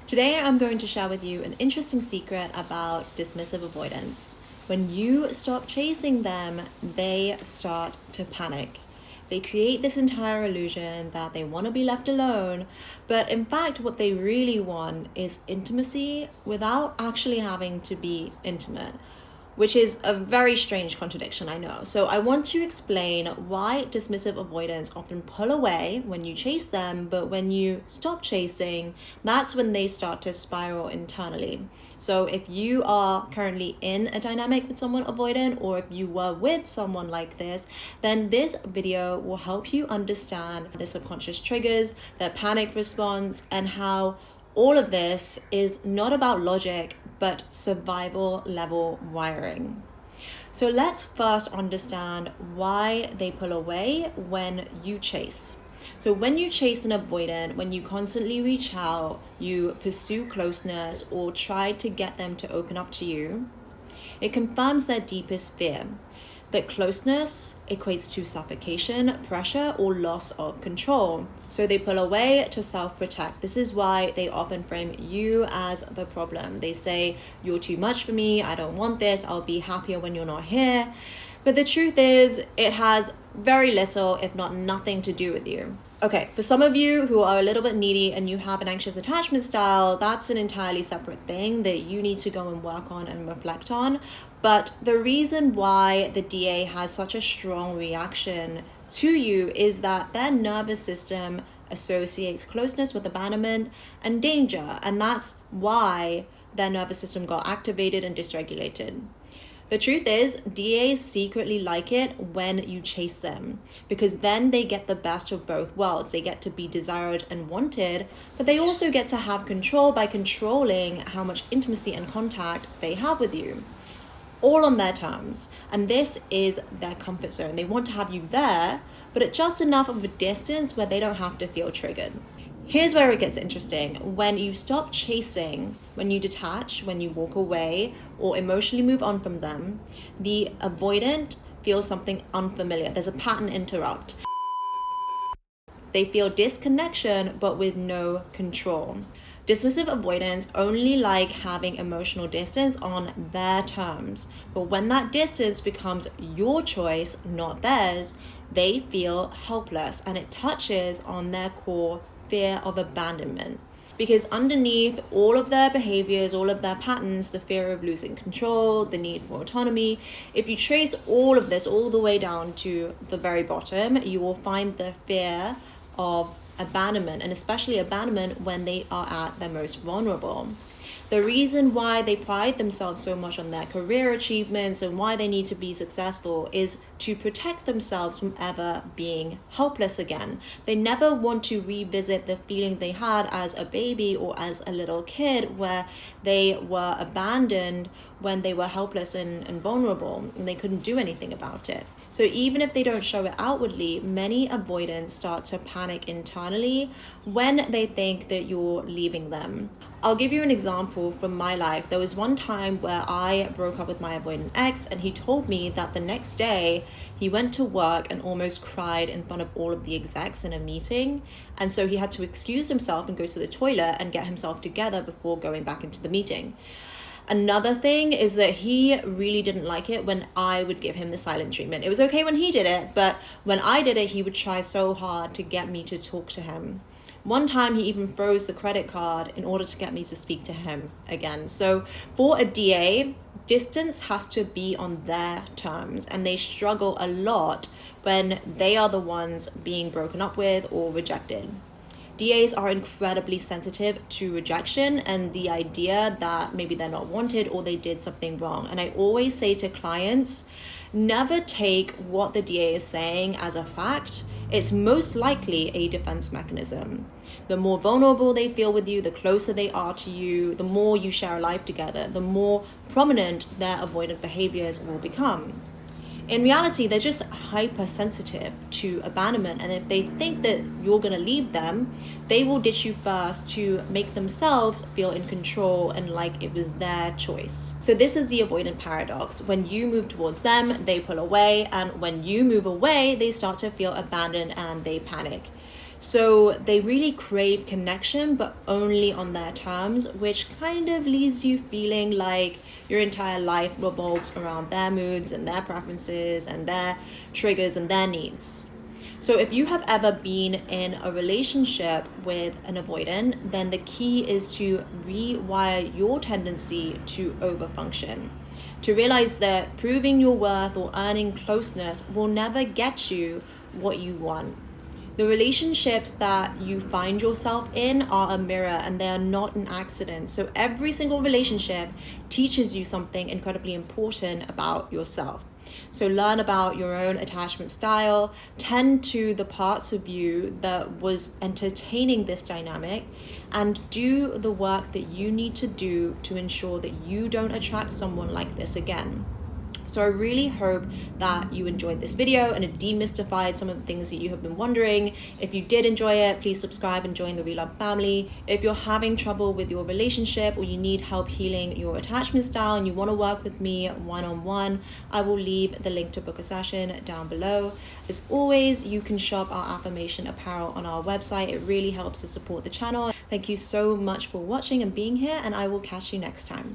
Today I'm going to share with you an interesting secret about dismissive avoidance. When you stop chasing them, they start to panic. They create this entire illusion that they want to be left alone, but in fact what they really want is intimacy without actually having to be intimate, which is a very strange contradiction, I know. So I want to explain why dismissive avoidants often pull away when you chase them, but when you stop chasing, that's when they start to spiral internally. So if you are currently in a dynamic with someone avoidant, or if you were with someone like this, then this video will help you understand the subconscious triggers, their panic response, and how all of this is not about logic, but survival level wiring. So let's first understand why they pull away when you chase. So when you chase an avoidant, when you constantly reach out, you pursue closeness or try to get them to open up to you, it confirms their deepest fear, that closeness equates to suffocation, pressure, or loss of control. So they pull away to self-protect. This is why they often frame you as the problem. They say, you're too much for me, I don't want this, I'll be happier when you're not here. But the truth is, it has very little, if not nothing, to do with you. Okay, for some of you who are a little bit needy and you have an anxious attachment style, that's an entirely separate thing that you need to go and work on and reflect on. But the reason why the DA has such a strong reaction to you is that their nervous system associates closeness with abandonment and danger, and that's why their nervous system got activated and dysregulated. The truth is, DAs secretly like it when you chase them, because then they get the best of both worlds. They get to be desired and wanted, but they also get to have control by controlling how much intimacy and contact they have with you, all on their terms. And this is their comfort zone. They want to have you there, but at just enough of a distance where they don't have to feel triggered. Here's where it gets interesting. When you stop chasing, when you detach, when you walk away or emotionally move on from them, the avoidant feels something unfamiliar. There's a pattern interrupt. They feel disconnection, but with no control. Dismissive avoidants only like having emotional distance on their terms, but when that distance becomes your choice, not theirs, they feel helpless, and it touches on their core fear of abandonment. Because underneath all of their behaviors, all of their patterns, the fear of losing control, the need for autonomy, if you trace all of this all the way down to the very bottom, you will find the fear of abandonment, and especially abandonment when they are at their most vulnerable. The reason why they pride themselves so much on their career achievements and why they need to be successful is to protect themselves from ever being helpless again. They never want to revisit the feeling they had as a baby or as a little kid where they were abandoned when they were helpless and vulnerable and they couldn't do anything about it. So even if they don't show it outwardly, many avoidants start to panic internally when they think that you're leaving them. I'll give you an example from my life. There was one time where I broke up with my avoidant ex, and he told me that the next day he went to work and almost cried in front of all of the execs in a meeting. And so he had to excuse himself and go to the toilet and get himself together before going back into the meeting. Another thing is that he really didn't like it when I would give him the silent treatment. It was okay when he did it, but when I did it, he would try so hard to get me to talk to him. One time he even froze the credit card in order to get me to speak to him again. So for a DA, distance has to be on their terms, and they struggle a lot when they are the ones being broken up with or rejected. DAs are incredibly sensitive to rejection and the idea that maybe they're not wanted or they did something wrong. And I always say to clients, never take what the DA is saying as a fact. It's most likely a defense mechanism. The more vulnerable they feel with you, the closer they are to you, the more you share a life together, the more prominent their avoidant behaviors will become. In reality, they're just hypersensitive to abandonment, and if they think that you're going to leave them, they will ditch you first to make themselves feel in control and like it was their choice. So this is the avoidant paradox. When you move towards them, they pull away, and when you move away, they start to feel abandoned and they panic. So they really crave connection, but only on their terms, which kind of leaves you feeling like your entire life revolves around their moods and their preferences and their triggers and their needs. So if you have ever been in a relationship with an avoidant, then the key is to rewire your tendency to overfunction. To realize that proving your worth or earning closeness will never get you what you want. The relationships that you find yourself in are a mirror, and they are not an accident. So every single relationship teaches you something incredibly important about yourself. So learn about your own attachment style, tend to the parts of you that was entertaining this dynamic, and do the work that you need to do to ensure that you don't attract someone like this again. So I really hope that you enjoyed this video and it demystified some of the things that you have been wondering. If you did enjoy it, please subscribe and join the Relove family. If you're having trouble with your relationship or you need help healing your attachment style and you want to work with me one-on-one, I will leave the link to book a session down below. As always, you can shop our affirmation apparel on our website. It really helps to support the channel. Thank you so much for watching and being here, and I will catch you next time.